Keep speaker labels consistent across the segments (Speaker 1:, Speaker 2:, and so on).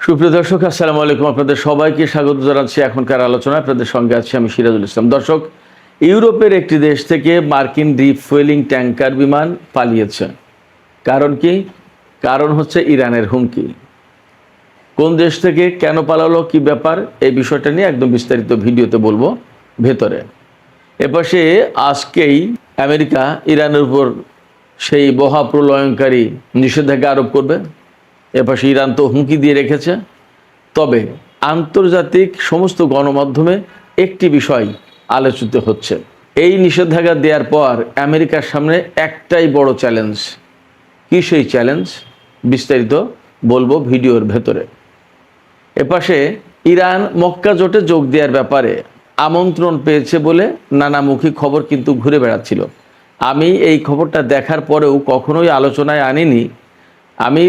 Speaker 1: সুপ্রিয় দর্শক, আসসালামু আলাইকুম। আপনাদের সবাইকে স্বাগত জানাচ্ছি এখনকার আলোচনা। আপনাদের সঙ্গে আছি আমি সিরাজুল ইসলাম। দর্শক, ইউরোপের একটি দেশ থেকে মার্কিন রিফুয়েলিং ট্যাঙ্কার বিমান পালিয়েছে। কারণ কি? কারণ হচ্ছে ইরানের হুমকি। কোন দেশ থেকে কেন পালালো, কি ব্যাপার, এই বিষয়টা নিয়ে একদম বিস্তারিত ভিডিওতে বলবো ভেতরে। এপাশে আজকেই আমেরিকা ইরানের উপর সেই মহাপ্রলয়ঙ্কারী নিষেধাজ্ঞা আরোপ করবে। এপাশে ইরান তো হুমকি দিয়ে রেখেছে। তবে আন্তর্জাতিক সমস্ত গণমাধ্যমে একটি বিষয় আলোচিত হচ্ছে। এই নিষেধাজ্ঞা দেওয়ার পর আমেরিকার সামনে একটাই বড় চ্যালেঞ্জ। কি সেই চ্যালেঞ্জ? বিস্তারিত বলবো ভিডিওর ভেতরে। এপাশে ইরান মক্কা জোটে যোগ দেওয়ার ব্যাপারে আমন্ত্রণ পেয়েছে বলে নানামুখী খবর কিন্তু ঘুরে বেড়াচ্ছিল। আমি এই খবরটা দেখার পরেও কখনোই আলোচনায় আনিনি। আমি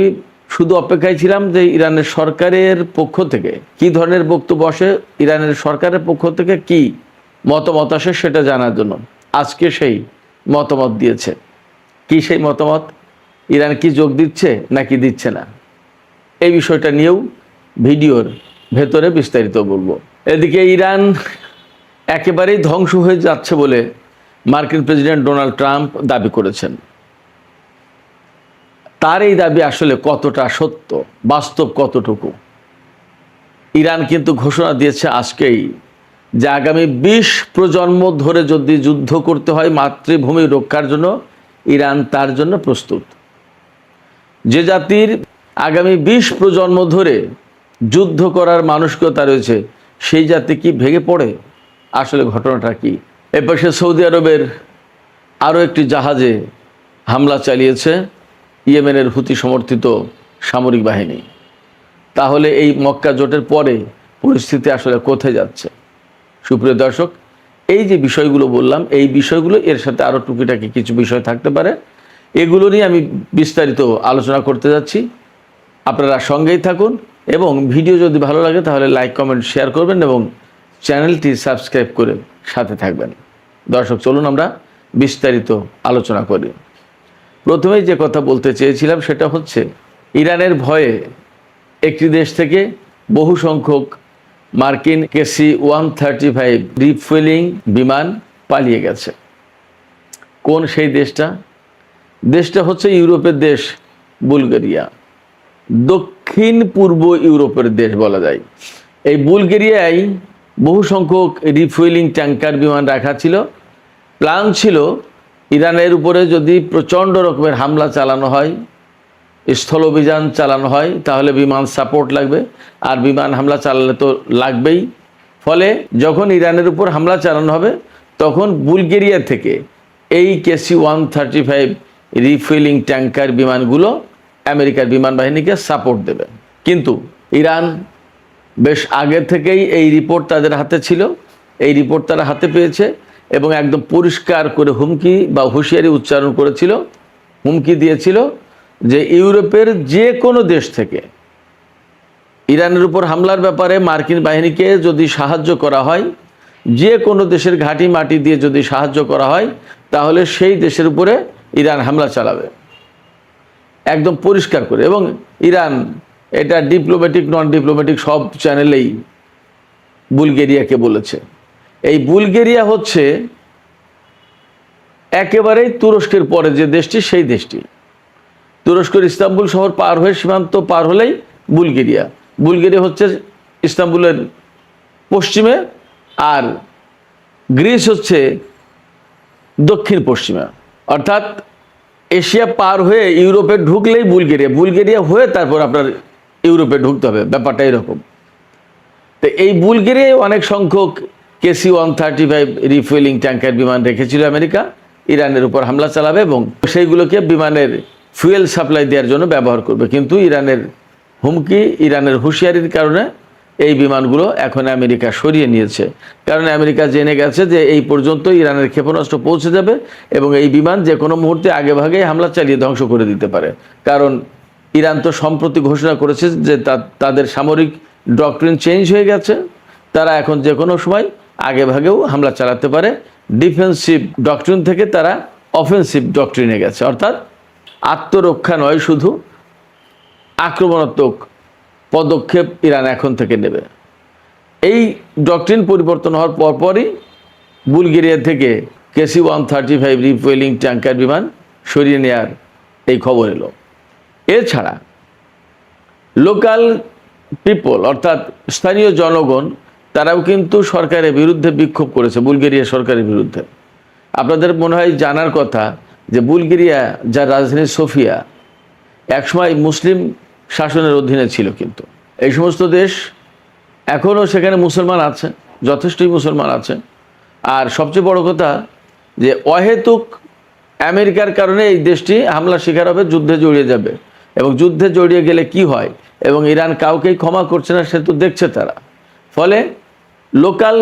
Speaker 1: শুধু অপেক্ষায় ছিলাম যে ইরানের সরকারের পক্ষ থেকে কি ধরনের বক্তব্য আসে, ইরানের সরকারের পক্ষ থেকে কি মতামত আসে সেটা জানার জন্য। আজকে সেই মতামত দিয়েছে। কি সেই মতামত? ইরান কি যোগ দিচ্ছে নাকি দিচ্ছে না, এই বিষয়টা নিয়েও ভিডিওর ভেতরে বিস্তারিত বলবো। এদিকে ইরান একেবারেই ধ্বংস হয়ে যাচ্ছে বলে মার্কিন প্রেসিডেন্ট ডোনাল্ড ট্রাম্প দাবি করেছেন। তার এই দাবি আসলে কতটা সত্য, বাস্তব কতটুকু? ইরান কিন্তু ঘোষণা দিয়েছে আজকেই যে আগামী ২০ প্রজন্ম ধরে যদি যুদ্ধ করতে হয় মাতৃভূমি রক্ষার জন্য, ইরান তার জন্য প্রস্তুত। যে জাতির আগামী ২০ প্রজন্ম ধরে যুদ্ধ করার মানসিকতা রয়েছে, সেই জাতি কি ভেঙে পড়ে? আসলে ঘটনাটা কি? এপাশে সৌদি আরবের আরও একটি জাহাজে হামলা চালিয়েছে ইয়েমেনের হুতি সমর্থিত সামরিক বাহিনী। তাহলে এই মক্কা জোটের পরে পরিস্থিতি আসলে কোথায় যাচ্ছে? সুপ্রিয় দর্শক, এই যে বিষয়গুলো বললাম, এই বিষয়গুলো এর সাথে আরও টুকিটাকি কিছু বিষয় থাকতে পারে, এগুলো নিয়ে আমি বিস্তারিত আলোচনা করতে যাচ্ছি। আপনারা সঙ্গেই থাকুন এবং ভিডিও যদি ভালো লাগে তাহলে লাইক, কমেন্ট, শেয়ার করবেন এবং চ্যানেলটি সাবস্ক্রাইব করে সাথে থাকবেন। দর্শক, চলুন আমরা বিস্তারিত আলোচনা করি। প্রথমেই যে কথা বলতে চেয়েছিলাম সেটা হচ্ছে ইরানের ভয়ে একটি দেশ থেকে বহু সংখ্যক মার্কিন KC-135 রিফুয়েলিং বিমান পালিয়ে গেছে। কোন সেই দেশটা? দেশটা হচ্ছে ইউরোপের দেশ বুলগেরিয়া। দক্ষিণ পূর্ব ইউরোপের দেশ বলা যায়। এই বুলগেরিয়ায় বহু সংখ্যক রিফুয়েলিং ট্যাঙ্কার বিমান রাখা ছিল। প্ল্যান ছিল ইরানের উপরে যদি প্রচণ্ড রকমের হামলা চালানো হয়, স্থল অভিযান চালানো হয়, তাহলে বিমান সাপোর্ট লাগবে, আর বিমান হামলা চালালে তো লাগবেই। ফলে যখন ইরানের উপর হামলা চালানো হবে তখন বুলগেরিয়া থেকে এই KC-135 রিফুয়েলিং ট্যাঙ্কার বিমানগুলো আমেরিকার বিমান বাহিনীকে সাপোর্ট দেবে। কিন্তু ইরান বেশ আগে থেকেই এই রিপোর্ট তাদের হাতে ছিল, এই রিপোর্ট তারা হাতে পেয়েছে এবং একদম পরিষ্কার করে হুমকি বা হুঁশিয়ারি উচ্চারণ করেছিল, হুমকি দিয়েছিল যে ইউরোপের যে কোনো দেশ থেকে ইরানের উপর হামলার ব্যাপারে মার্কিন বাহিনীকে যদি সাহায্য করা হয়, যে কোনো দেশের ঘাঁটি মাটি দিয়ে যদি সাহায্য করা হয়, তাহলে সেই দেশের উপরে ইরান হামলা চালাবে, একদম পরিষ্কার করে। এবং ইরান এটা ডিপ্লোম্যাটিক, নন ডিপ্লোম্যাটিক সব চ্যানেলেই বুলগেরিয়াকে বলেছে। এই বুলগেরিয়া হচ্ছে একেবারেই তুরস্কের পরে যে দেশটি, সেই দেশটি। তুরস্কের ইস্তাম্বুল শহর পার হয়ে সীমান্ত পার হলেই বুলগেরিয়া। বুলগেরিয়া হচ্ছে ইস্তাম্বুলের পশ্চিমে, আর গ্রিস হচ্ছে দক্ষিণ পশ্চিমে। অর্থাৎ এশিয়া পার হয়ে ইউরোপে ঢুকলেই বুলগেরিয়া, বুলগেরিয়া হয়ে তারপর আপনার ইউরোপে ঢুকতে হবে। ব্যাপারটা এরকম। তো এই বুলগেরিয়ায় অনেক সংখ্যক KC-135 রিফুয়েলিং ট্যাঙ্কার বিমান রেখেছিল আমেরিকা, ইরানের উপর হামলা চালাবে এবং সেইগুলোকে বিমানের ফুয়েল সাপ্লাই দেওয়ার জন্য ব্যবহার করবে। কিন্তু ইরানের হুমকি, ইরানের হুঁশিয়ারির কারণে এই বিমানগুলো এখন আমেরিকা সরিয়ে নিয়েছে। কারণ আমেরিকা জেনে গেছে যে এই পর্যন্ত ইরানের ক্ষেপণাস্ত্র পৌঁছে যাবে এবং এই বিমান যে কোনো মুহূর্তে আগে ভাগেই হামলা চালিয়ে ধ্বংস করে দিতে পারে। কারণ ইরান তো সম্প্রতি ঘোষণা করেছে যে তাদের সামরিক ডক্ট্রিন চেঞ্জ হয়ে গেছে। তারা এখন যে কোনো সময় আগে ভাগেও হামলা চালাতে পারে। ডিফেন্সিভ ডক্ট্রিন থেকে তারা অফেন্সিভ ডক্ট্রিনে গেছে। অর্থাৎ আত্মরক্ষা নয়, শুধু আক্রমণাত্মক পদক্ষেপ ইরান এখন থেকে নেবে। এই ডক্ট্রিন পরিবর্তন হওয়ার পরপরই বুলগেরিয়া থেকে KC-135 রিফুয়েলিং ট্যাঙ্কার বিমান সরিয়ে নেওয়ার এই খবর এলো। এছাড়া লোকাল পিপল অর্থাৎ স্থানীয় জনগণ তারাও কিন্তু সরকারের বিরুদ্ধে বিক্ষোভ করেছে, বুলগেরিয়া সরকারের বিরুদ্ধে। আপনাদের মনে হয় জানার কথা যে বুলগেরিয়া, যার রাজধানী সোফিয়া, একসময় মুসলিম শাসনের অধীনে ছিল, কিন্তু এই সমস্ত দেশ এখনও সেখানে মুসলমান আছে, যথেষ্টই মুসলমান আছে। আর সবচেয়ে বড় কথা যে অহেতুক আমেরিকার কারণে এই দেশটি হামলার শিকার হবে, যুদ্ধে জড়িয়ে যাবে, এবং যুদ্ধে জড়িয়ে গেলে কি হয়, এবং ইরান কাউকেই ক্ষমা করছে না, সে তো দেখছে তারা। ফলে লোকাল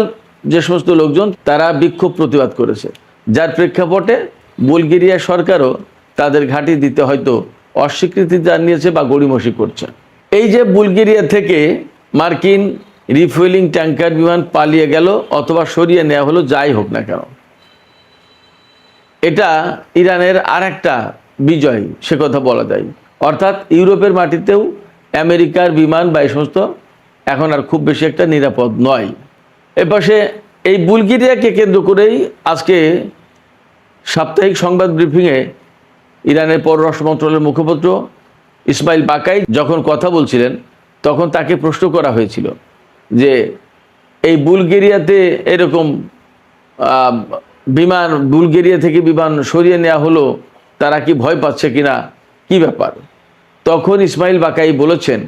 Speaker 1: যে সমস্ত লোকজন তারা বিক্ষোভ প্রতিবাদ করেছে, যার প্রেক্ষাপটে বুলগেরিয়া সরকারও তাদের ঘাঁটি দিতে হয়তো অস্বীকৃতি জানিয়েছে বা গড়িমসি করছে। এই যে বুলগেরিয়া থেকে মার্কিন রিফুয়েলিং ট্যাঙ্কার বিমান পালিয়ে গেল অথবা সরিয়ে নেওয়া হলো, যাই হোক না কেন, এটা ইরানের আর একটা বিজয়, সে কথা বলা যায়। অর্থাৎ ইউরোপের মাটিতেও আমেরিকার বিমান বা এই সমস্ত এখন আর খুব বেশি একটা নিরাপদ নয়। এপাশে এই বুলগেরিয়াকে কেন্দ্র করেই আজকে সাপ্তাহিক সংবাদ ব্রিফিংয়ে ইরানের পররাষ্ট্র মন্ত্রণালয়ের মুখপাত্র ইসমাইল বাকাই যখন কথা বলছিলেন, তখন তাকে প্রশ্ন করা হয়েছিল যে এই বুলগেরিয়াতে এরকম বিমান, বুলগেরিয়া থেকে বিমান সরিয়ে নেওয়া হলো, তারা কি ভয় পাচ্ছে কিনা, কি ব্যাপার? তখন ইসমাইল বাকাই বলেছেন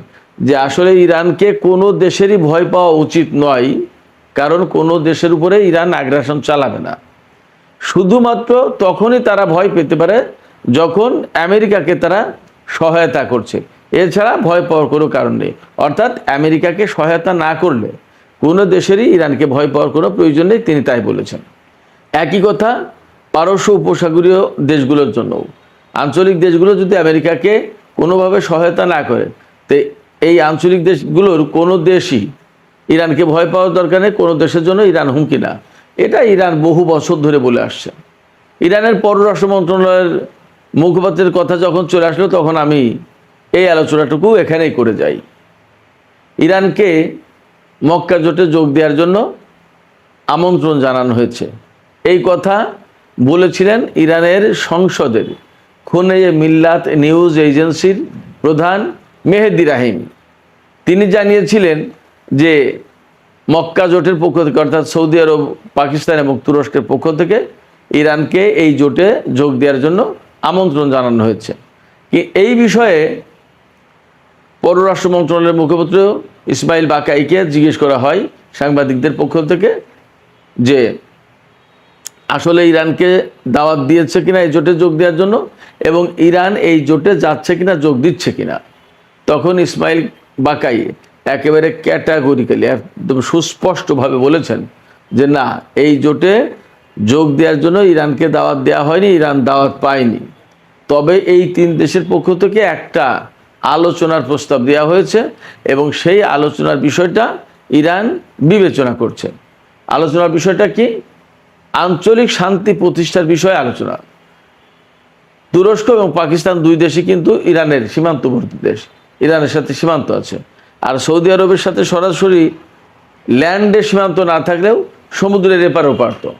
Speaker 1: যে আসলে ইরানকে কোনো দেশেরই ভয় পাওয়া উচিত নয়, কারণ কোনো দেশের উপরে ইরান আগ্রাসন চালাবে না। শুধুমাত্র তখনই তারা ভয় পেতে পারে যখন আমেরিকাকে তারা সহায়তা করছে, এছাড়া ভয় পাওয়ার কোনো কারণ নেই। অর্থাৎ আমেরিকাকে সহায়তা না করলে কোনো দেশেরই ইরানকে ভয় পাওয়ার কোনো প্রয়োজন নেই, তিনি তাই বলেছেন। একই কথা পারস্য উপসাগরীয় দেশগুলোর জন্য, আঞ্চলিক দেশগুলো যদি আমেরিকাকে কোনোভাবে সহায়তা না করে, তো এই আঞ্চলিক দেশগুলোর কোনো দেশই ইরানকে ভয় পাওয়ার দরকার নেই, কোনো দেশের জন্য ইরান হুমকি না। এটা ইরান বহু বছর ধরে বলে আসছে। ইরানের পররাষ্ট্র মন্ত্রণালয়ের মুখপাত্রের কথা যখন চলে আসলো, তখন আমি এই আলোচনাটুকু এখানেই করে যাই। ইরানকে মক্কা জোটে যোগ দেওয়ার জন্য আমন্ত্রণ জানানো হয়েছে, এই কথা বলেছিলেন ইরানের সংসদের খুনে মিল্লাত নিউজ এজেন্সির প্রধান মেহেদি রাহিম। তিনি জানিয়েছিলেন যে মক্কা জোটের পক্ষ থেকে, অর্থাৎ সৌদি আরব, পাকিস্তান এবং তুরস্কের পক্ষ থেকে ইরানকে এই জোটে যোগ দেওয়ার জন্য আমন্ত্রণ জানানো হয়েছে। এই বিষয়ে পররাষ্ট্র মন্ত্রণালয়ের মুখপাত্র ইসমাইল বাকাইকে জিজ্ঞেস করা হয় সাংবাদিকদের পক্ষ থেকে যে আসলে ইরানকে দাওয়াত দিয়েছে কিনা এই জোটে যোগ দেওয়ার জন্য, এবং ইরান এই জোটে যাচ্ছে কিনা, যোগ দিচ্ছে কিনা। তখন ইসমাইল বাকাই একেবারে ক্যাটাগরিক্যালি, একদম সুস্পষ্টভাবে বলেছেন যে না, এই জোটে যোগ দেওয়ার জন্য ইরানকে দাওয়াত দেওয়া হয়নি, ইরান দাওয়াত পায়নি। তবে এই তিন দেশের পক্ষ থেকে একটা আলোচনার প্রস্তাব দেওয়া হয়েছে, এবং সেই আলোচনার বিষয়টা ইরান বিবেচনা করছে। আলোচনার বিষয়টা কি? আঞ্চলিক শান্তি প্রতিষ্ঠার বিষয়ে আলোচনা। তুরস্ক এবং পাকিস্তান দুই দেশই কিন্তু ইরানের সীমান্তবর্তী দেশ, ইরানের সাথে সীমান্ত আছে। আর সৌদি আরবের সাথে সরাসরি ল্যান্ডের সীমান্ত না থাকলেও সমুদ্রের এপার ওপার, তো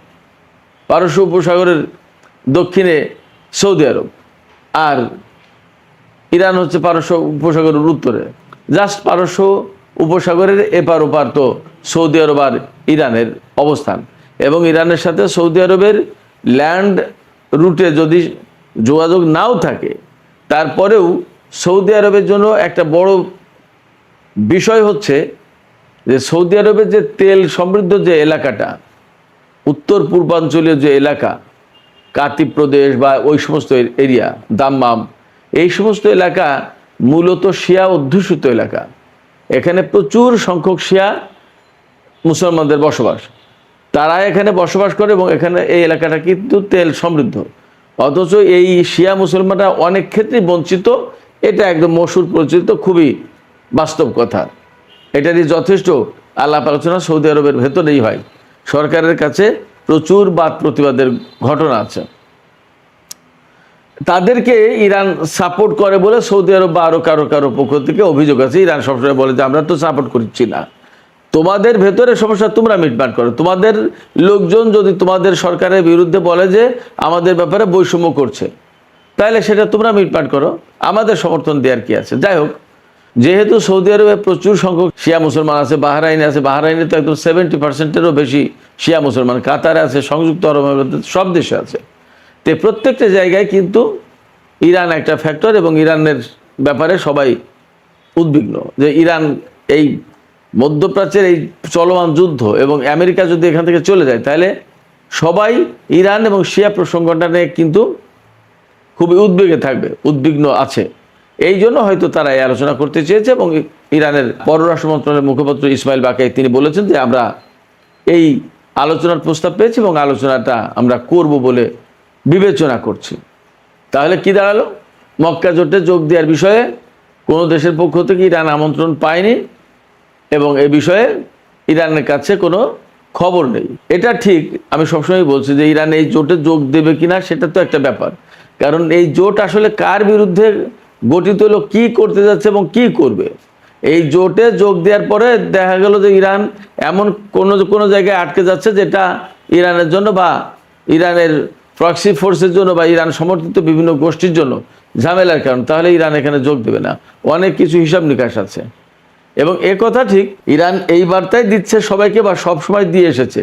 Speaker 1: পারস্য উপসাগরের দক্ষিণে সৌদি আরব, আর ইরান হচ্ছে পারস্য উপসাগরের উত্তরে। জাস্ট পারস্য উপসাগরের এপার ওপার তো সৌদি আরব আর ইরানের অবস্থান। এবং ইরানের সাথে সৌদি আরবের ল্যান্ড রুটে যদি যোগাযোগ নাও থাকে, তারপরেও সৌদি আরবের জন্য একটা বড় বিষয় হচ্ছে যে সৌদি আরবের যে তেল সমৃদ্ধ যে এলাকাটা, উত্তর পূর্বাঞ্চলীয় যে এলাকা, কাতি প্রদেশ বা ওই সমস্ত এরিয়া, দাম্মাম, এই সমস্ত এলাকা মূলত শিয়া অধ্যুষিত এলাকা। এখানে প্রচুর সংখ্যক শিয়া মুসলমানদের বসবাস, তারা এখানে বসবাস করে, এবং এখানে এই এলাকাটা কিন্তু তেল সমৃদ্ধ। অথচ এই শিয়া মুসলমানরা অনেক ক্ষেত্রেই বঞ্চিত, এটা একদম মশহুর পরিচিত, খুবই বাস্তব কথা। এটারই যথেষ্ট আলাপ আলোচনা সৌদি আরবের ভেতরেই হয়। সরকারের কাছে প্রচুর বাদ প্রতিবাদের ঘটনা আছে। তাদেরকে ইরান সাপোর্ট করে বলে সৌদি আরব বা আরো কারো কারো পক্ষ থেকে অভিযোগ আছে। ইরান সবসময় বলে যে আমরা তো সাপোর্ট করছি না, তোমাদের ভেতরে সমস্যা তোমরা মিটমাট করো। তোমাদের লোকজন যদি তোমাদের সরকারের বিরুদ্ধে বলে যে আমাদের ব্যাপারে বৈষম্য করছে, তাহলে সেটা তোমরা মিটমাট করো, আমাদের সমর্থন দেওয়ার কি আছে। যাই হোক, যেহেতু সৌদি আরবে প্রচুর সংখ্যক শিয়া মুসলমান আছে, বাহরাইনে আছে, বাহরাইনে তো একদম 70%-এরও বেশি শিয়া মুসলমান, কাতারে আছে, সংযুক্ত আরব আমিরাত, সব দেশে আছে। তো প্রত্যেকটা জায়গায় কিন্তু ইরান একটা ফ্যাক্টর, এবং ইরানের ব্যাপারে সবাই উদ্বিগ্ন যে ইরান এই মধ্যপ্রাচ্যের এই চলমান যুদ্ধ এবং আমেরিকা যদি এখান থেকে চলে যায়, তাহলে সবাই ইরান এবং শিয়া প্রসঙ্গটা নিয়ে কিন্তু খুবই উদ্বেগে থাকবে, উদ্বিগ্ন আছে। এই জন্য হয়তো তারা এই আলোচনা করতে চেয়েছে। এবং ইরানের পররাষ্ট্র মন্ত্রণালয়ের মুখপাত্র ইসমাইল বাকাই তিনি বলেছেন যে আমরা এই আলোচনার প্রস্তাব পেয়েছি এবং আলোচনাটা আমরা করব বলে বিবেচনা করছি। তাহলে কি দাঁড়ালো? মক্কা জোটে যোগ দেওয়ার বিষয়ে কোনো দেশের পক্ষ থেকে ইরান আমন্ত্রণ পায়নি এবং এ বিষয়ে ইরানের কাছে কোনো খবর নেই। এটা ঠিক, আমি সবসময় বলছি যে ইরান এই জোটে যোগ দেবে কিনা সেটা তো একটা ব্যাপার, কারণ এই জোট আসলে কার বিরুদ্ধে গঠিত হলো, কি করতে যাচ্ছে এবং কি করবে। এই জোটে যোগ দেওয়ার পরে দেখা গেল যে ইরান এমন কোনো জায়গায় আটকে যাচ্ছে যেটা ইরানের জন্য বা ইরানের প্রক্সি ফোর্সের জন্য বা ইরান সমর্থিত বিভিন্ন গোষ্ঠীর জন্য ঝামেলার কারণ, তাহলে ইরান এখানে যোগ দেবে না। অনেক কিছু হিসাব নিকাশ আছে। এবং এ কথা ঠিক, ইরান এই বার্তায় দিচ্ছে সবাইকে বা সব সময় দিয়ে এসেছে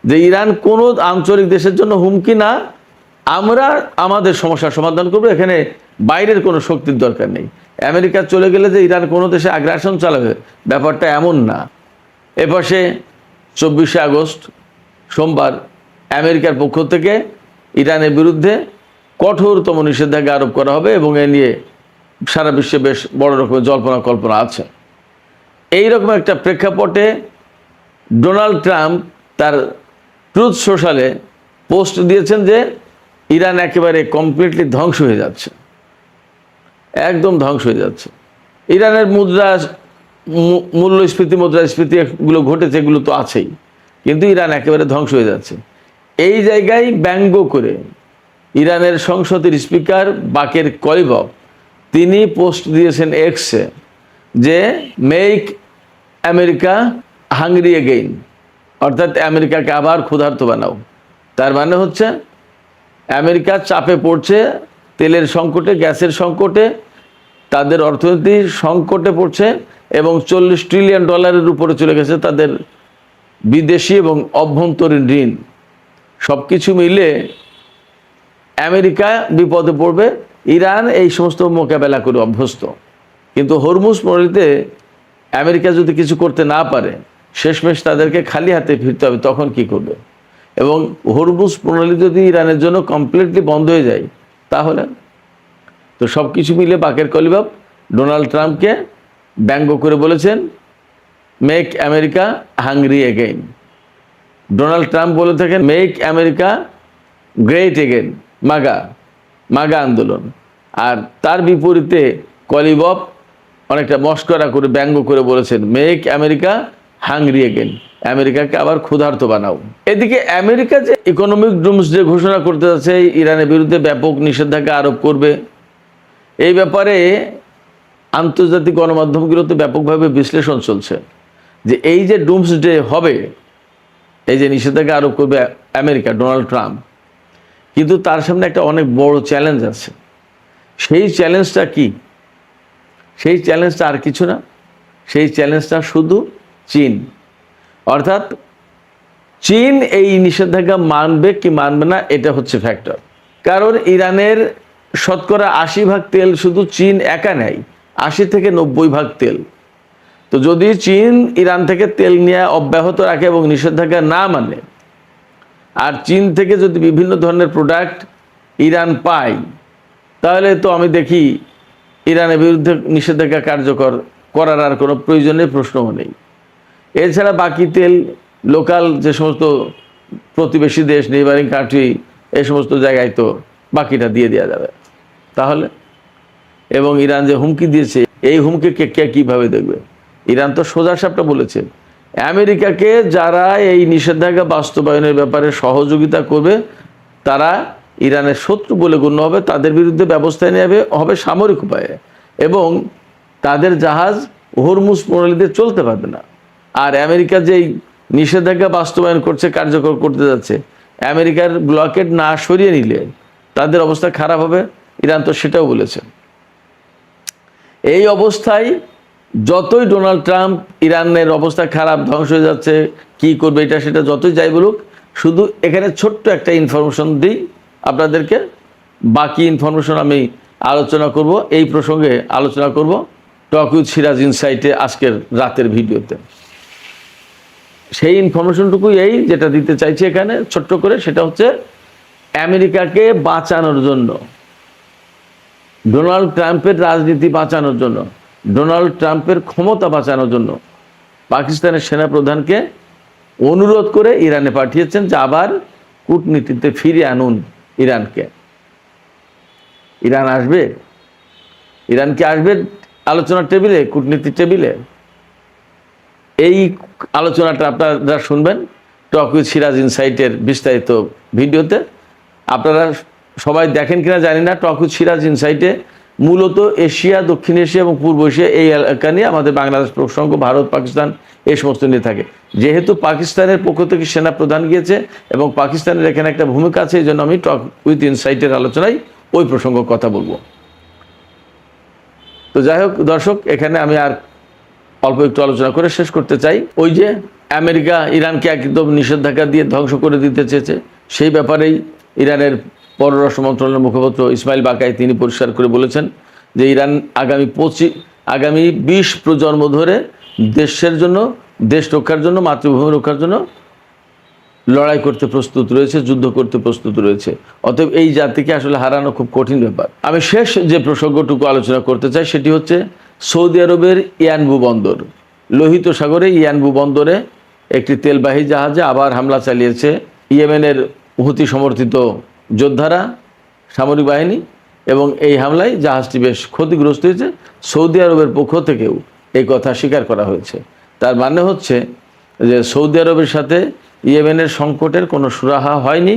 Speaker 1: যে ইরান কোনো আঞ্চলিক দেশের জন্য হুমকি না, আমরা আমাদের সমস্যার সমাধান করবো, এখানে বাইরের কোনো শক্তির দরকার নেই। আমেরিকা চলে গেলে যে ইরান কোনো দেশে আগ্রাসন চালাবে, ব্যাপারটা এমন না। এপাশে 24শে আগস্ট সোমবার আমেরিকার পক্ষ থেকে ইরানের বিরুদ্ধে কঠোরতম নিষেধাজ্ঞা আরোপ করা হবে এবং এ নিয়ে সারা বিশ্বে বেশ বড় রকমের জল্পনা কল্পনা আছে। এইরকম একটা প্রেক্ষাপটে ডোনাল্ড ট্রাম্প তার ট্রুথ সোশ্যালে পোস্ট দিয়েছেন যে ইরান একেবারে কমপ্লিটলি ধ্বংস হয়ে যাচ্ছে, একদম ধ্বংস হয়ে যাচ্ছে। ইরানের মূল্যস্ফীতি, মুদ্রাস্ফীতি এগুলো ঘটেছে, এগুলো তো আছেই, কিন্তু ইরান একেবারে ধ্বংস হয়ে যাচ্ছে। এই জায়গায় ব্যঙ্গ করে ইরানের সংসদের স্পিকার বাকের কলিবফ তিনি পোস্ট দিয়েছেন এক্সে যে মেক আমেরিকা হাংরি এগেইন, অর্থাৎ আমেরিকাকে আবার ক্ষুধার্ত বানাও। তার মানে হচ্ছে আমেরিকা চাপে পড়ছে, তেলের সংকটে, গ্যাসের সংকটে, তাদের অর্থনীতি সংকটে পড়ছে এবং $40 ট্রিলিয়ন উপরে চলে গেছে তাদের বিদেশি এবং অভ্যন্তরীণ ঋণ। সব কিছু মিলে আমেরিকা বিপদে পড়বে। ইরান এই সমস্ত মোকাবেলা করে অভ্যস্ত, কিন্তু হরমুজ প্রণালীতে আমেরিকা যদি কিছু করতে না পারে, শেষমেশ তাদেরকে খালি হাতে ফিরতে হবে, তখন কি করবে? এবং হরমুজ প্রণালী যদি ইরানের জন্য কমপ্লিটলি বন্ধ হয়ে যায়, তাহলে তো সব কিছু মিলে বাকের কলিবফ ডোনাল্ড ট্রাম্পকে ব্যঙ্গ করে বলেছেন make America hungry again. Donald Trump বলে থাকেন মেক আমেরিকা গ্রেট এগেইন, মাগা আন্দোলন। আর তার বিপরীতে কলিবফ অনেকটা মস্করা করে ব্যঙ্গ করে বলেছেন মেক আমেরিকা হাংরি এগেইন, আমেরিকাকে আবার ক্ষুধার্ত বানাও। এদিকে আমেরিকা যে ইকোনমিক ডুমসডে ঘোষণা করতে যাচ্ছে, ইরানের বিরুদ্ধে ব্যাপক নিষেধাজ্ঞা আরোপ করবে, এই ব্যাপারে আন্তর্জাতিক গণমাধ্যমগুলোতে ব্যাপকভাবে বিশ্লেষণ চলছে যে এই যে ডুমসডে হবে, এই যে নিষেধাজ্ঞা আরোপ করবে আমেরিকা, ডোনাল্ড ট্রাম্প, কিন্তু তার সামনে একটা অনেক বড় চ্যালেঞ্জ আছে। সেই চ্যালেঞ্জটা কি? সেই চ্যালেঞ্জটা আর কিছু না, সেই চ্যালেঞ্জটা শুধু চীন। অর্থাৎ চীন এই নিষেধাজ্ঞা মানবে কি মানবে না, এটা হচ্ছে ফ্যাক্টর। কারণ ইরানের শতকরা 80% তেল শুধু চীন একা নেয়, 80 থেকে 90% তেল। তো যদি চীন ইরান থেকে তেল নেওয়া অব্যাহত রাখে এবং নিষেধাজ্ঞা না মানে, আর চীন থেকে যদি বিভিন্ন ধরনের প্রোডাক্ট ইরান পায়, তাহলে তো আমি দেখি ইরানের বিরুদ্ধে নিষেধাজ্ঞা কার্যকর করার আর কোনো প্রয়োজনের প্রশ্নও নেই। এছাড়া বাকি তেল লোকাল যে সমস্ত প্রতিবেশী দেশ, নেইবারিং কান্ট্রি, এই সমস্ত জায়গায় তো বাকিটা দিয়ে দেওয়া যাবে। তাহলে এবং ইরান যে হুমকি দিয়েছে, এই হুমকিকে কে কীভাবে দেখবে? ইরান তো সোজাসাপটা বলেছে আমেরিকাকে যারা এই নিষেধাজ্ঞা বাস্তবায়নের ব্যাপারে সহযোগিতা করবে, তারা ইরানের শত্রু বলে গণ্য হবে, তাদের বিরুদ্ধে ব্যবস্থা নেওয়া হবে সামরিক উপায়ে, এবং তাদের জাহাজ হরমুজ প্রণালীতে চলতে পারবে না। আর আমেরিকা যেই নিষেধাজ্ঞা বাস্তবায়ন করছে, কার্যকর করতে যাচ্ছে, আমেরিকার ব্লকেড না সরিয়ে নিলে তাদের অবস্থা খারাপ হবে। ইরান তো সেটাও বলেছে। এই অবস্থায় যতই ডোনাল্ড ট্রাম্প ইরানের অবস্থা খারাপ, ধ্বংস হয়ে যাচ্ছে, কি করবে এটা সেটা যতই যাই বলুক, শুধু এখানে ছোট্ট একটা ইনফরমেশন দিই আপনাদেরকে, বাকি ইনফরমেশন আমি আলোচনা করব, এই প্রসঙ্গে আলোচনা করব টক উইথ সিরাজ ইনসাইটে আজকের রাতের ভিডিওতে। সেই ইনফরমেশনটুকুই এই যেটা দিতে চাইছি এখানে ছোট্ট করে, সেটা হচ্ছে আমেরিকাকে বাঁচানোর জন্য, ডোনাল্ড ট্রাম্পের রাজনীতি বাঁচানোর জন্য, ডোনাল্ড ট্রাম্পের ক্ষমতা বাঁচানোর জন্য পাকিস্তানের সেনাপ্রধানকে অনুরোধ করে ইরানে পাঠিয়েছেন যে আবার কূটনীতিতে ফিরিয়ে আনুন ইরানকে। ইরান আসবে? ইরান কি আসবে আলোচনার টেবিলে, কূটনীতির টেবিলে? এই আলোচনাটা আপনারা শুনবেন টক উইথ সিরাজ ইনসাইটের বিস্তারিত ভিডিওতে। আপনারা সবাই দেখেন কিনা জানি না, টক উইথ সিরাজ ইনসাইটে মূলত এশিয়া, দক্ষিণ এশিয়া এবং পূর্ব এশিয়া এই এলাকা নিয়ে আমাদের বাংলাদেশ প্রসঙ্গ, ভারত, পাকিস্তান এই সমস্ত নিয়ে থাকে। যেহেতু পাকিস্তানের পক্ষ থেকে সেনা প্রধান গিয়েছে এবং পাকিস্তানের এখানে একটা ভূমিকা আছে, এই জন্য আমি টক উইথ ইনসাইটের আলোচনায় ওই প্রসঙ্গ কথা বলবো। তো যাই হোক দর্শক, এখানে আমি আর অল্প একটু আলোচনা করে শেষ করতে চাই। ওই যে আমেরিকা ইরানকে একদম নিষেধাজ্ঞা দিয়ে ধ্বংস করে দিতে চেয়েছে, সেই ব্যাপারেই ইরানের পররাষ্ট্র মন্ত্রণালয়ের মুখপাত্র ইসমাইল বাকাই তিনি পরিষ্কার করে বলেছেন যে ইরান আগামী 20 প্রজন্ম ধরে দেশের জন্য, দেশ রক্ষার জন্য, মাতৃভূমি রক্ষার জন্য লড়াই করতে প্রস্তুত রয়েছে, যুদ্ধ করতে প্রস্তুত রয়েছে। অতএব এই জাতিকে আসলে হারানো খুব কঠিন ব্যাপার। আমি শেষ যে প্রসঙ্গটুকু আলোচনা করতে চাই সেটি হচ্ছে সৌদি আরবের ইয়ানবু বন্দর, লোহিত সাগরে ইয়ানবু বন্দরে একটি তেলবাহী জাহাজে আবার হামলা চালিয়েছে ইয়েমেনের হুতি সমর্থিত যোদ্ধারা, সামরিক বাহিনী, এবং এই হামলায় জাহাজটি বেশ ক্ষতিগ্রস্ত হয়েছে। সৌদি আরবের পক্ষ থেকেও এই কথা স্বীকার করা হয়েছে। তার মানে হচ্ছে যে সৌদি আরবের সাথে ইয়েমেনের সংকটের কোনো সুরাহা হয়নি,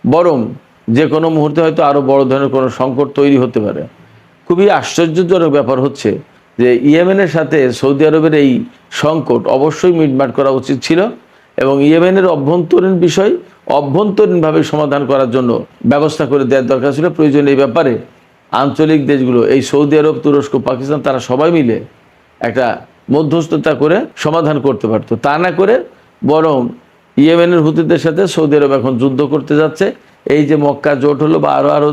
Speaker 1: বরং যে কোনো মুহূর্তে হয়তো আরও বড় ধরনের কোনো সংকট তৈরি হতে পারে। খুবই আশ্চর্যজনক ব্যাপার হচ্ছে যে ইয়েমেনের সাথে সৌদি আরবের এই সংকট অবশ্যই মিটমাট করা উচিত ছিল, এবং ইয়েমেনের অভ্যন্তরীণ বিষয় অভ্যন্তরীণভাবে সমাধান করার জন্য ব্যবস্থা করে দেওয়ার দরকার ছিল। প্রয়োজন এই ব্যাপারে আঞ্চলিক দেশগুলো, এই সৌদি আরব, তুরস্ক, পাকিস্তান, তারা সবাই মিলে একটা মধ্যস্থতা করে সমাধান করতে পারতো। তা না করে বরং ইয়েমেনের হুতিদের সাথে সৌদি আরব এখন যুদ্ধ করতে যাচ্ছে। এই যে মক্কা জোট হলো বা আরও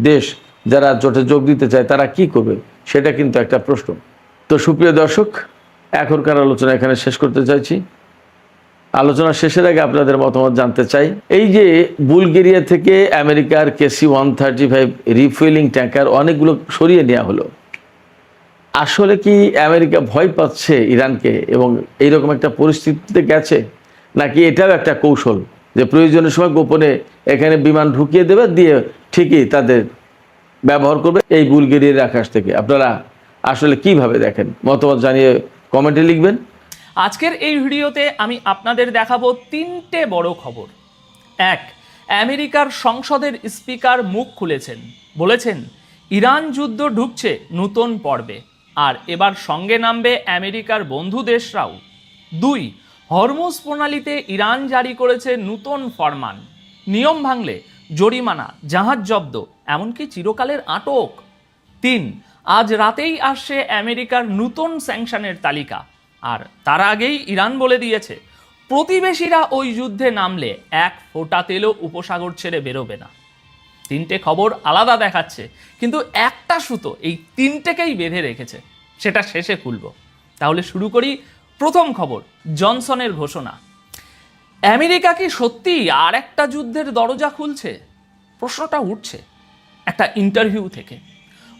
Speaker 1: দেশ যারা জোটে যোগ দিতে চায়, তারা কি করবে সেটা কিন্তু একটা প্রশ্ন। তো সুপ্রিয় দর্শক, এখনকার আলোচনা এখানে শেষ করতে চাইছি। আলোচনা শেষের আগে আপনাদের মতামত জানতে চাই। এই যে বুলগেরিয়া থেকে আমেরিকার KC-135 রিফুয়েলিং ট্যাঙ্কার অনেকগুলো সরিয়ে নেওয়া হলো, আসলে কি আমেরিকা ভয় পাচ্ছে ইরানকে এবং এইরকম একটা পরিস্থিতিতে গেছে, নাকি এটাও একটা কৌশল যে প্রয়োজনের সময় গোপনে এখানে বিমান ঢুকিয়ে দেবে, দিয়ে ঠিকই তাদের ব্যবহার করবে এই বুলগেরিয়ার আকাশ থেকে? আপনারা আসলে কিভাবে দেখেন? মতামত জানিয়ে কমেন্টে লিখবেন।
Speaker 2: আজকের এই ভিডিওতে আমি আপনাদের দেখাবো 3টে বড় খবর। 1, আমেরিকার সংসদের স্পিকার মুখ খুলেছেন, বলেছেন ইরান যুদ্ধ ঢুকছে নতুন পর্বে, আর এবার সঙ্গে নামবে আমেরিকার বন্ধু দেশরাও। 2, হরমুজ প্রণালীতে ইরান জারি করেছে নতুন ফরমান, নিয়ম ভাঙলে জরিমানা, জাহাজ জব্দ, এমনকি চিরকালের আটক। 3, আজ রাতেই আসছে আমেরিকার নতুন স্যাংশনের তালিকা, আর তার আগেই ইরান বলে দিয়েছে প্রতিবেশীরা ওই যুদ্ধে নামলে এক ফোঁটা তেলও উপসাগর ছেড়ে বেরোবে না। 3টে খবর আলাদা দেখাচ্ছে, কিন্তু একটা সুতো এই 3টেকেই বেঁধে রেখেছে, সেটা শেষে খুলব। তাহলে শুরু করি। প্রথম খবর, জনসনের ঘোষণা। আমেরিকা কি সত্যি আর একটা যুদ্ধের দরজা খুলছে? প্রশ্নটা উঠছে একটা ইন্টারভিউ থেকে।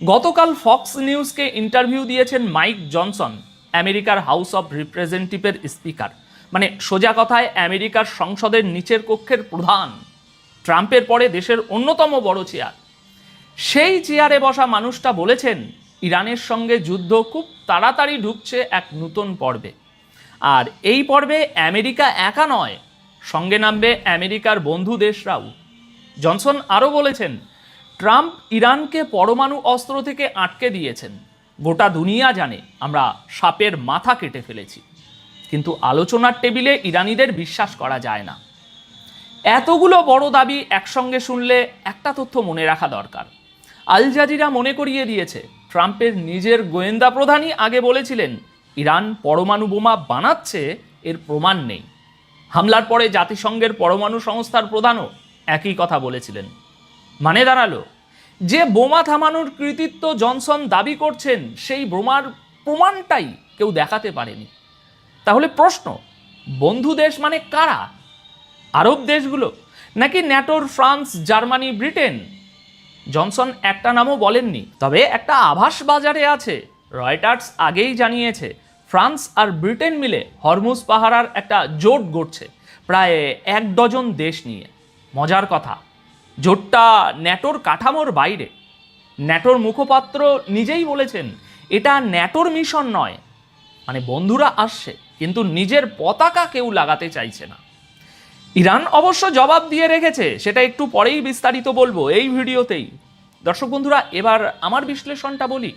Speaker 2: গতকাল ফক্স নিউজকে ইন্টারভিউ দিয়েছেন মাইক জনসন, আমেরিকার হাউস অফ রিপ্রেজেন্টেটিভের স্পিকার, মানে সোজা কথায় আমেরিকার সংসদের নিচের কক্ষের প্রধান, ট্রাম্পের পরে দেশের অন্যতম বড় চেয়ার। সেই চেয়ারে বসা মানুষটা বলেছেন ইরানের সঙ্গে যুদ্ধ খুব তাড়াতাড়ি ঢুকছে এক নতুন পর্বে, আর এই পর্বে আমেরিকা একা নয়, সঙ্গে নামবে আমেরিকার বন্ধু দেশরাও। জনসন আরও বলেছেন, ট্রাম্প ইরানকে পরমাণু অস্ত্র থেকে আটকে দিয়েছেন। গোটা দুনিয়া জানে আমরা সাপের মাথা কেটে ফেলেছি, কিন্তু আলোচনার টেবিলে ইরানিদের বিশ্বাস করা যায় না। এতগুলো বড় দাবি একসঙ্গে শুনলে একটা তথ্য মনে রাখা দরকার। আল জাজিরা মনে করিয়ে দিয়েছে, ট্রাম্পের নিজের গোয়েন্দা প্রধানই আগে বলেছিলেন ইরান পরমাণু বোমা বানাচ্ছে, এর প্রমাণ নেই। হামলার পরে জাতিসংঘের পরমাণু সংস্থার প্রধানও একই কথা বলেছিলেন। মানে দাঁড়ালো, যে বোমা থামানোর কৃতিত্ব জনসন দাবি করছেন, সেই বোমার প্রমাণটাই কেউ দেখাতে পারেনি। তাহলে প্রশ্ন, বন্ধু দেশ মানে কারা? আরব দেশগুলো, নাকি ন্যাটোর ফ্রান্স, জার্মানি, ব্রিটেন? জনসন একটা নামও বলেননি, তবে একটা আভাস বাজারে আছে। রয়টার্স আগেই জানিয়েছে ফ্রান্স আর ব্রিটেন মিলে হরমুজ পাহারার একটা জোট গড়ছে, প্রায় 1 ডজন দেশ নিয়ে। মজার কথা, জোটটা ন্যাটোর কাঠামোর বাইরে। ন্যাটোর মুখপাত্র নিজেই বলেছেন এটা ন্যাটোর মিশন নয়, মানে বন্ধুরা আসছে কিন্তু নিজের পতাকা কেউ লাগাতে চাইছে না। ইরান অবশ্য জবাব দিয়ে রেখেছে, সেটা একটু পরেই বিস্তারিত বলবো এই ভিডিওতেই। দর্শক বন্ধুরা, এবার আমার বিশ্লেষণটা বলি।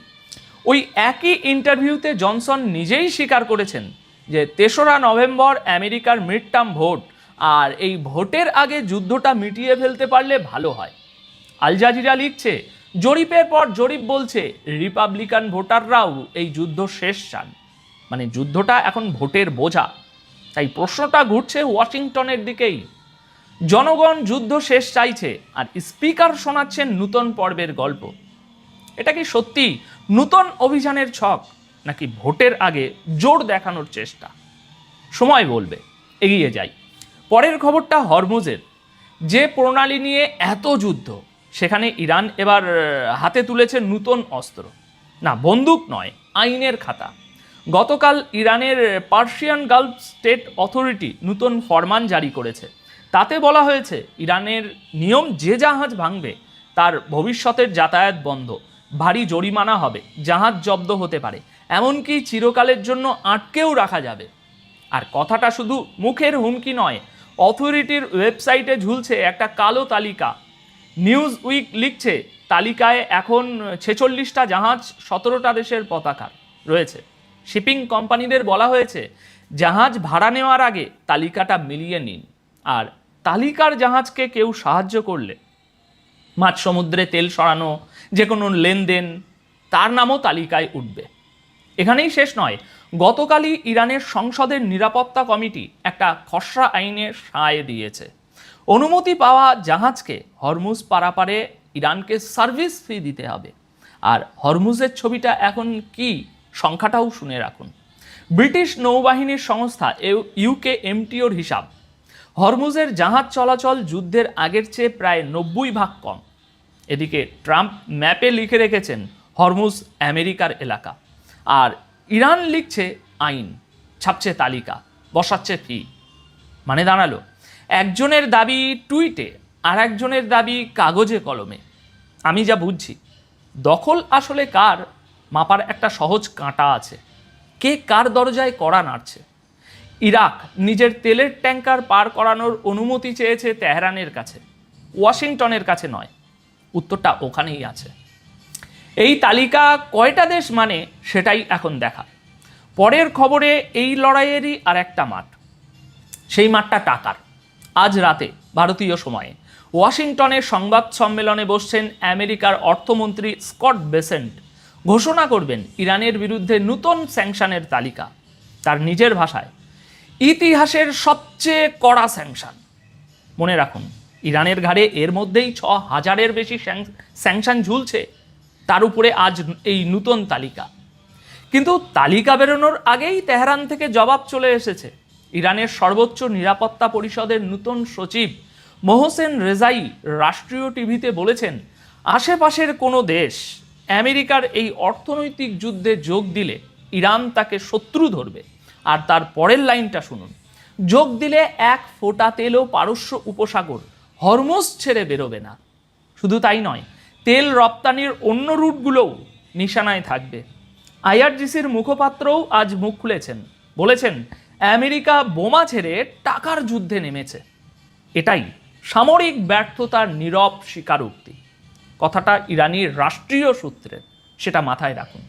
Speaker 2: ওই একই ইন্টারভিউতে জনসন নিজেই স্বীকার করেছেন যে 3রা নভেম্বর আমেরিকার মিড টার্ম ভোট, আর এই ভোটের আগে যুদ্ধটা মিটিয়ে ফেলতে পারলে ভালো হয়। আল জাজিরা লিখছে, জরিপের পর জরিপ বলছে রিপাবলিকান ভোটাররাও এই যুদ্ধ শেষ চান, মানে যুদ্ধটা এখন ভোটের বোঝা। তাই প্রশ্নটা ঘুরছে ওয়াশিংটনের দিকেই। জনগণ যুদ্ধ শেষ চাইছে, আর স্পিকার শোনাচ্ছেন নূতন পর্বের গল্প। এটা কি সত্যি নূতন অভিযানের ছক, নাকি ভোটের আগে জোর দেখানোর চেষ্টা? সময় বলবে। এগিয়ে যাই। পরের খবরটা হরমুজের। যে প্রণালী নিয়ে এত যুদ্ধ, সেখানে ইরান এবার হাতে তুলেছে নূতন অস্ত্র। না, বন্দুক নয়, আইনের খাতা। গতকাল ইরানের পার্সিয়ান গালফ স্টেট অথরিটি নতুন ফরমান জারি করেছে। তাতে বলা হয়েছে ইরানের নিয়ম, যে জাহাজ ভাঙবে তার ভবিষ্যতের যাতায়াত বন্ধ, ভারী জরিমানা হবে, জাহাজ জব্দ হতে পারে, এমনকি চিরকালের জন্য আটকেও রাখা যাবে। আর কথাটা শুধু মুখের হুমকি নয়, অথরিটির ওয়েবসাইটে ঝুলছে একটা কালো তালিকা। নিউজ উইক লিখছে, তালিকায় এখন 46টা জাহাজ, 17টা দেশের পতাকা রয়েছে। শিপিং কোম্পানিদের বলা হয়েছে জাহাজ ভাড়া নেওয়ার আগে তালিকাটা মিলিয়ে নিন, আর তালিকার জাহাজকে কেউ সাহায্য করলে, মাঝ সমুদ্রে তেল সরানো, যে কোনো লেনদেন, তার নামও তালিকায় উঠবে। এখানেই শেষ নয়, গতকালই ইরানের সংসদের নিরাপত্তা কমিটি একটা খসড়া আইনে সায় দিয়েছে। অনুমতি পাওয়া জাহাজকে হরমুজ পারাপারে ইরানকে সার্ভিস ফি দিতে হবে। আর হরমুজের ছবিটা এখন কি, সংখ্যাটাও শুনে রাখুন। ব্রিটিশ নৌবাহিনীর সংস্থা UKMTOর হিসাব, হরমুজের জাহাজ চলাচল যুদ্ধের আগের চেয়ে প্রায় 90% কম। এদিকে ট্রাম্প ম্যাপে লিখে রেখেছেন হরমুজ আমেরিকার এলাকা, আর ইরান লিখছে আইন, ছাপছে তালিকা, বসাচ্ছে ফি। মানে দাঁড়ালো, একজনের দাবি টুইটে আর একজনের দাবি কাগজে কলমে। আমি যা বুঝছি, দখল আসলে কার মাপার একটা সহজ কাঁটা আছে। কে কার দরজায় কড়া নাড়ছে? ইরাক নিজের তেলের ট্যাঙ্কার পার করানোর অনুমতি চেয়েছে তেহরানের কাছে, ওয়াশিংটনের কাছে নয়। উত্তরটা ওখানেই আছে। এই তালিকা কয়টা দেশ মানে, সেটাই এখন দেখা। পরের খবরে এই লড়াইয়েরই আর একটা মাঠ, সেই মাঠটা টাকার। আজ রাতে ভারতীয় সময়ে ওয়াশিংটনের সংবাদ সম্মেলনে বসছেন আমেরিকার অর্থমন্ত্রী স্কট বেসেন্ট। ঘোষণা করবেন ইরানের বিরুদ্ধে নতুন স্যাংশনের তালিকা। তার নিজের ভাষায়, ইতিহাসের সবচেয়ে কড়া স্যাংশন। মনে রাখুন, ইরানের ঘাড়ে এর মধ্যেই 6000-এর বেশি স্যাংশন ঝুলছে, তার উপরে আজ এই নতুন তালিকা। কিন্তু তালিকা বেরোনোর আগেই তেহরান থেকে জবাব চলে এসেছে। ইরানের সর্বোচ্চ নিরাপত্তা পরিষদের নতুন সচিব মোহসেন রেজাই রাষ্ট্রীয় টিভিতে বলেছেন, আশেপাশের কোনো দেশ আমেরিকার এই অর্থনৈতিক যুদ্ধে যোগ দিলে ইরান তাকে শত্রু ধরবে। আর তার পরের লাইনটা শুনুন, যোগ দিলে 1 ফোঁটা তেলও পারস্য উপসাগর হরমুজ ছেড়ে বেরোবে না। শুধু তাই নয়, তেল রপ্তানির অন্য রুটগুলোও নিশানায় থাকবে। IRGCর মুখপাত্রও আজ মুখ খুলেছেন, বলেছেন আমেরিকা বোমা ছেড়ে টাকার যুদ্ধে নেমেছে। এটাই সামরিক ব্যর্থতার নীরব স্বীকারোক্তি। কথাটা ইরানির রাষ্ট্রীয় সূত্রের, সেটা মাথায় রাখুন।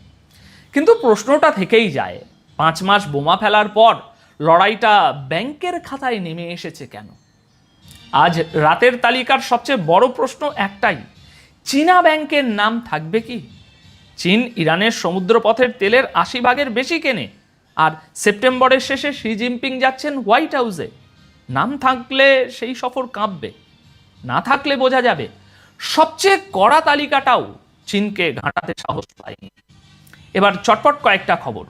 Speaker 2: কিন্তু প্রশ্নটা থেকেই যায়, 5 মাস বোমা ফেলার পর লড়াইটা ব্যাংকের খাতায় নেমে এসেছে কেন? আজ রাতের তালিকার সবচেয়ে বড় প্রশ্ন একটাই, চীনা ব্যাংকের নাম থাকবে কি? চীন ইরানের সমুদ্রপথের তেলের 80% বেশি কেনে, আর সেপ্টেম্বরের শেষে শি জিনপিং যাচ্ছেন হোয়াইট হাউসে। নাম থাকলে সেই সফর কাঁপবে, না থাকলে বোঝা যাবে। সবচেয়ে কড়া তালিকাটাও চীনকে ঘাঁটাতে সাহস পায়নি। এবার চটপট কয়েকটা খবর।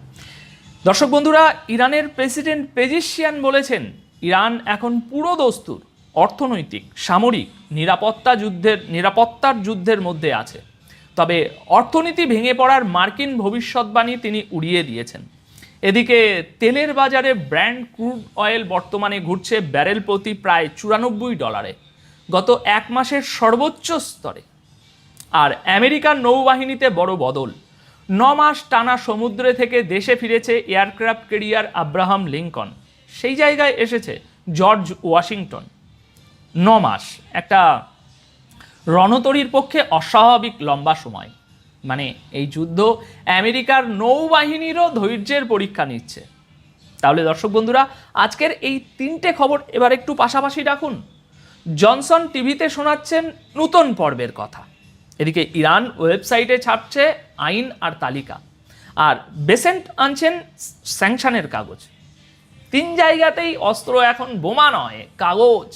Speaker 2: দর্শক বন্ধুরা, ইরানের প্রেসিডেন্ট পেজিশিয়ান বলেছেন, ইরান এখন পুরো দস্তুর অর্থনৈতিক, সামরিক, নিরাপত্তার যুদ্ধের মধ্যে আছে। তবে অর্থনীতি ভেঙে পড়ার মার্কিন ভবিষ্যৎবাণী তিনি উড়িয়ে দিয়েছেন। এদিকে তেলের বাজারে ব্র্যান্ড ক্রুড অয়েল বর্তমানে ঘুরছে ব্যারেল প্রতি প্রায় $94, গত 1 মাসের সর্বোচ্চ স্তরে। আর আমেরিকার নৌবাহিনীতে বড় বদল, 9 মাস টানা সমুদ্রে থেকে দেশে ফিরেছে এয়ারক্রাফট ক্যারিয়ার আব্রাহাম লিঙ্কন, সেই জায়গায় এসেছে জর্জ ওয়াশিংটন। 9 মাস একটা রণতরীর পক্ষে অস্বাভাবিক লম্বা সময়। মানে এই যুদ্ধ আমেরিকার নৌবাহিনীরও ধৈর্যের পরীক্ষা নিচ্ছে। তাহলে দর্শক বন্ধুরা, আজকের এই 3টে খবর এবার একটু পাশাপাশি রাখুন। জনসন টিভিতে শোনাচ্ছেন নতুন পর্বের কথা, এদিকে ইরান ওয়েবসাইটে ছাপছে আইন আর তালিকা, আর বেসেন্ট আনছেন স্যাংশনের কাগজ। 3 জায়গাতেই অস্ত্র এখন বোমা নয়, কাগজ।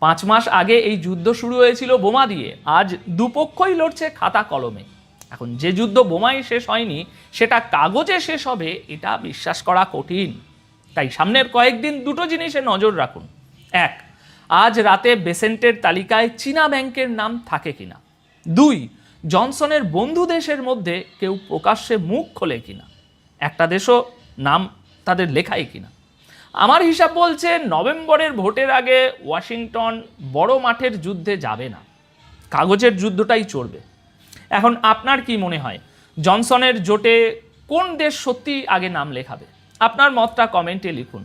Speaker 2: 5 মাস আগে এই যুদ্ধ শুরু হয়েছিল বোমা দিয়ে, আজ দুপক্ষই লড়ছে খাতা কলমে। এখন যে যুদ্ধ বোমায় শেষ হয়নি, সেটা কাগজে শেষ হবে, এটা বিশ্বাস করা কঠিন। তাই সামনের কয়েকদিন 2টো জিনিসে নজর রাখুন। 1, আজ রাতে বেসেন্টের তালিকায় চীনা ব্যাংকের নাম থাকে কিনা। 2, জনসনের বন্ধু দেশের মধ্যে কেউ প্রকাশ্যে মুখ খোলে কিনা, একটা দেশও নাম তাদের লেখায় কিনা। আমার হিসাব বলছে নভেম্বরের ভোটের আগে ওয়াশিংটন বড় মাঠের যুদ্ধে যাবে না, কাগজের যুদ্ধটাই চলবে। এখন আপনার কি মনে হয়, জনসনের জোটে কোন দেশ সত্যি আগে নাম লেখাবে? আপনার মতটা কমেন্টে লিখুন।